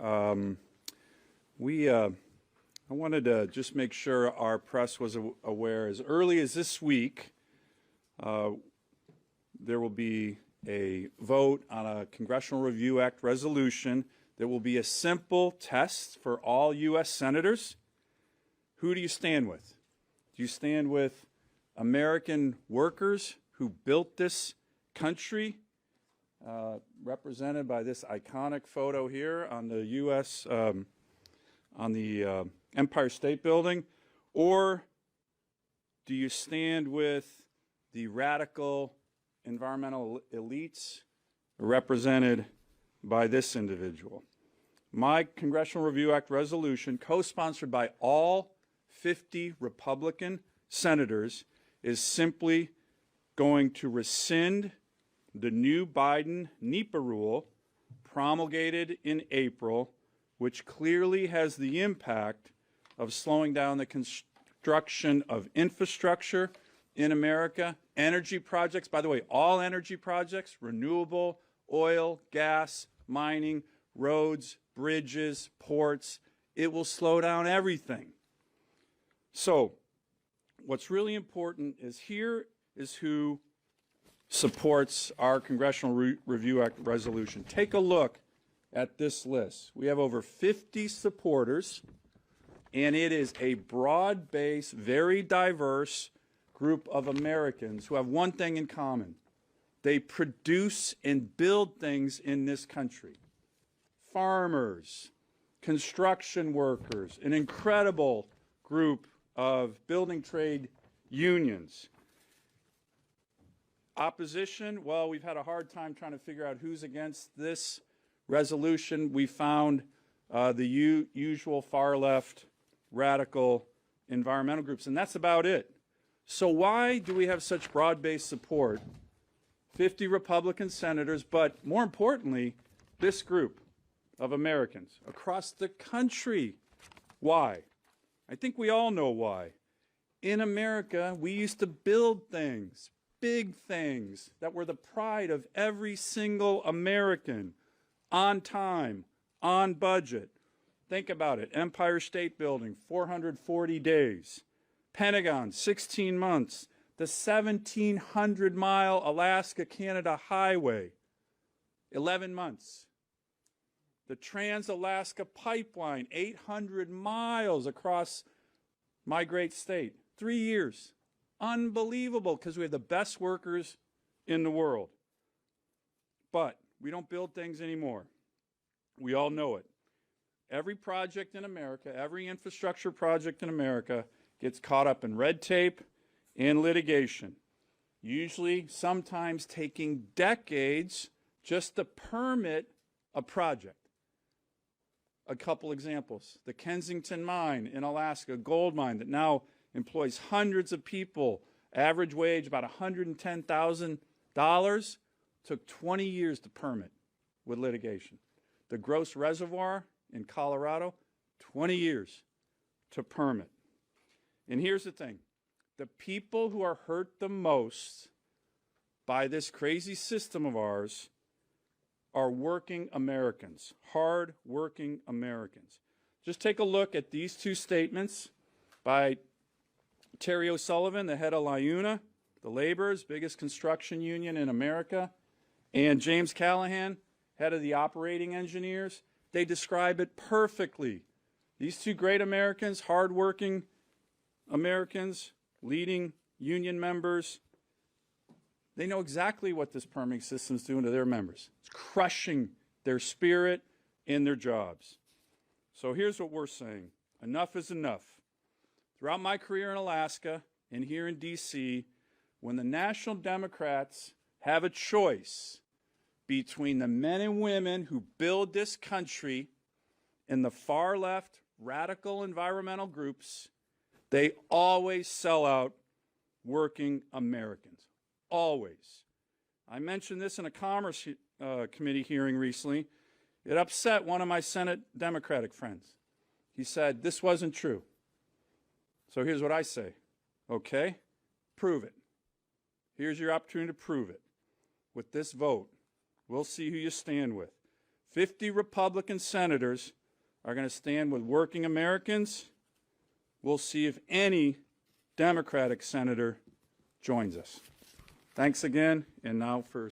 I wanted to just make sure our press was aware. As early as this week, there will be a vote on a Congressional Review Act resolution. There will be a simple test for all U.S. senators. Who do you stand with? Do you stand with American workers who built this country, represented by this iconic photo here on the U.S. On the Empire State Building, or do you stand with the radical environmental elites represented by this individual? My Congressional Review Act resolution, co-sponsored by all 50 Republican senators, is simply going to rescind the new Biden NEPA rule promulgated in April, which clearly has the impact of slowing down the construction of infrastructure in America, energy projects, by the way, all energy projects, renewable, oil, gas, mining, roads, bridges, ports. It will slow down everything. So what's really important is here is who supports our Congressional Review Act resolution. Take a look at this list. We have over 50 supporters, and it is a broad-based, very diverse group of Americans who have one thing in common. They produce and build things in this country. Farmers, construction workers, an incredible group of building trade unions. Opposition, well, we've had a hard time trying to figure out who's against this resolution. We found the usual far-left radical environmental groups, and that's about it. So why do we have such broad-based support? 50 Republican senators, but more importantly, this group of Americans across the country. Why? I think we all know why. In America, we used to build things, big things, that were the pride of every single American, on time, on budget. Think about it. Empire State Building, 440 days. Pentagon, 16 months. The 1,700-mile Alaska-Canada highway, 11 months. The Trans-Alaska Pipeline, 800 miles across my great state, 3 years. Unbelievable, because we have the best workers in the world. But we don't build things anymore. We all know it. Every project in America, every infrastructure project in America gets caught up in red tape and litigation, usually sometimes taking decades just to permit a project. A couple examples. The Kensington mine in Alaska, a gold mine that now employs hundreds of people, average wage about $110,000, took 20 years to permit with litigation. The Gross Reservoir in Colorado, 20 years to permit. And here's the thing. The people who are hurt the most by this crazy system of ours are working Americans, hard-working Americans. Just take a look at these two statements by Terry Sullivan, the head of LIUNA, the laborers, biggest construction union in America, and James Callahan, head of the operating engineers. They describe it perfectly. These two great Americans, hard-working Americans, leading union members, they know exactly what this permitting system is doing to their members. It's crushing their spirit and their jobs. So here's what we're saying. Enough is enough. Throughout my career in Alaska and here in D.C., when the National Democrats have a choice between the men and women who build this country and the far-left radical environmental groups, they always sell out working Americans. Always. I mentioned this in a Commerce Committee hearing recently. It upset one of my Senate Democratic friends. He said this wasn't true. So here's what I say. Okay, prove it. Here's your opportunity to prove it. With this vote, we'll see who you stand with. 50 Republican senators are going to stand with working Americans. We'll see if any Democratic senator joins us. Thanks again, and now for